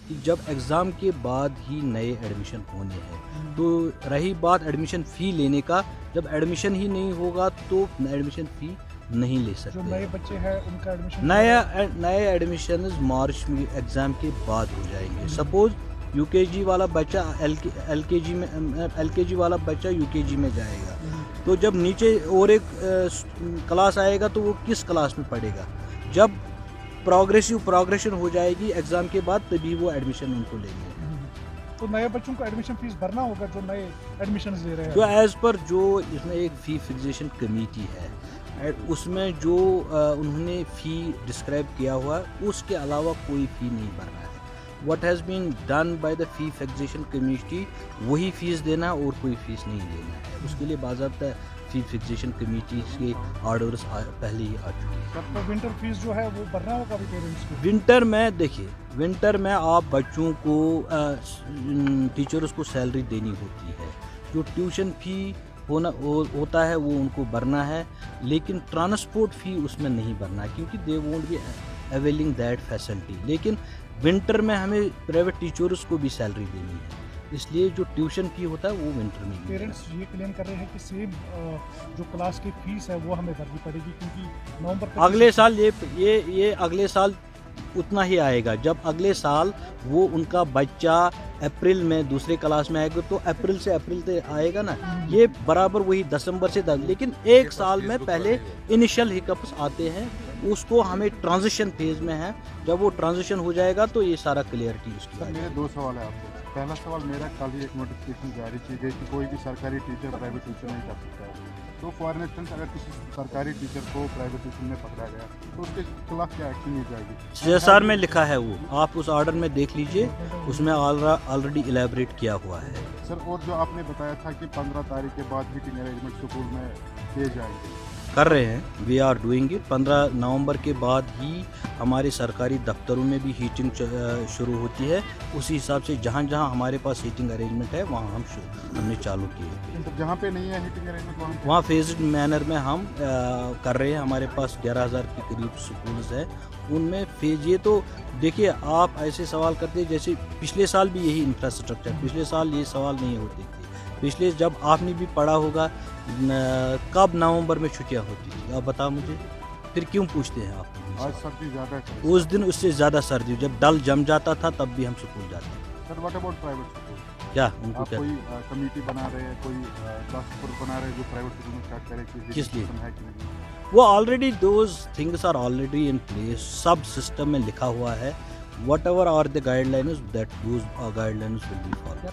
कि जब एग्ज़ाम के बाद ही नए एडमिशन होने हैं। तो रही बात एडमिशन फ़ी लेने का, जब एडमिशन ही नहीं होगा तो एडमिशन फ़ी नहीं ले सकते। जो नए बच्चे हैं उनका एडमिशन नए एडमिशन मार्च में एग्ज़ाम के बाद हो जाएंगे। सपोज़ यूकेजी वाला बच्चा एलकेजी वाला बच्चा यूकेजी में जाएगा, तो जब नीचे और एक क्लास आएगा तो वो किस क्लास में पढ़ेगा? जब प्रोग्रेशन हो जाएगी एग्ज़ाम के बाद, तभी वो एडमिशन उनको लेंगे। तो नए बच्चों को एडमिशन फीस भरना होगा जो नए एडमिशन ले रहे हैं। तो एज़ पर जो इसमें एक फ़ी फिक्सेशन कमेटी है, उसमें जो उन्होंने फ़ी डिस्क्राइब किया हुआ है, उसके अलावा कोई फ़ी नहीं भरना है। What has been done by the fee fixation committee, वही फ़ीस देना है और कोई फ़ीस नहीं देना है। उसके लिए बाज़ाब्ता फ़ी फिक्सेशन कमेटी के ऑर्डर्स पहले ही आ चुके हैं। तब तो विंटर फीस जो है वो भरना होगा अभी पेरेंट्स को। विंटर में देखिए, विंटर में आप बच्चों को टीचर्स को सैलरी देनी होती है, जो ट्यूशन फ़ी होता है वो उनको भरना है, लेकिन ट्रांसपोर्ट फ़ी उसमें नहीं भरना है, क्योंकि they won't be availing that facility. लेकिन विंटर में हमें प्राइवेट टीचर्स को भी सैलरी देनी है, इसलिए जो ट्यूशन फ़ी होता है वो विंटर में। पेरेंट्स ये क्लेम कर रहे हैं कि सेम जो क्लास की फीस है वो हमें भरनी पड़ेगी, क्योंकि नवंबर अगले साल ये अगले साल उतना ही आएगा। जब अगले साल वो उनका बच्चा अप्रैल में दूसरे क्लास में आएगा, तो अप्रैल से आएगा ना, ये बराबर वही दिसंबर से लेकिन एक साल में पहले इनिशियल हिकअप्स आते हैं, उसको हमें ट्रांजिशन फेज में है। जब वो ट्रांजिशन हो जाएगा तो ये सारा क्लियरिटी उसकी सर, मेरे दो सवाल है आपको। पहला सवाल मेरा, कल ही एक नोटिफिकेशन जारी की गई कि कोई भी सरकारी टीचर प्राइवेट ट्यूशन नहीं कर सकता है। तो फॉर इंस्टेंस अगर किसी सरकारी टीचर को प्राइवेट ट्यूशन में पकड़ा गया तो उसके खिलाफ क्या एक्शन ली जाएगी? CSR में लिखा है, वो आप उस ऑर्डर में देख लीजिए, उसमें ऑलरेडी इलेबरेट किया हुआ है। सर, और जो आपने बताया था कि 15 तारीख के बाद हीटिंग अरेंजमेंट स्कूल में किए जाएंगे, कर रहे हैं, वी आर डूइंग इट। 15 नवंबर के बाद ही हमारे सरकारी दफ्तरों में भी हीटिंग शुरू होती है। उसी हिसाब से जहाँ जहाँ हमारे पास हीटिंग अरेंजमेंट है वहाँ हमने चालू किए। तो जहाँ पे नहीं है हीटिंग अरेंजमेंट वहाँ फेज्ड मैनर में हम कर रहे हैं। हमारे पास 11,000 के करीब स्कूल्स हैं, उनमें फेज। ये तो देखिए, आप ऐसे सवाल करते हैं जैसे पिछले साल भी यही इंफ्रास्ट्रक्चर, पिछले साल ये सवाल नहीं होते थे। पिछले जब आपने भी पढ़ा होगा, कब नवंबर में छुट्टियां होती थी, आप बताओ मुझे, फिर क्यों पूछते हैं आप? आज सर्दी ज़्यादा है। उस दिन उससे ज़्यादा सर्दी, जब डल जम जाता था तब भी हम स्कूल जाते थे। Sir, what about private school? क्या उनको आप क्या कोई कमेटी बना रहे हैं, कोई टास्क फोर्स बना रहे हैं जो प्राइवेट स्कूल में स्टार्ट करे कि किस लिए? है कि नहीं? वो already those things are already in place, सब सिस्टम में लिखा हुआ है। Whatever are the guidelines, that those guidelines will be follow.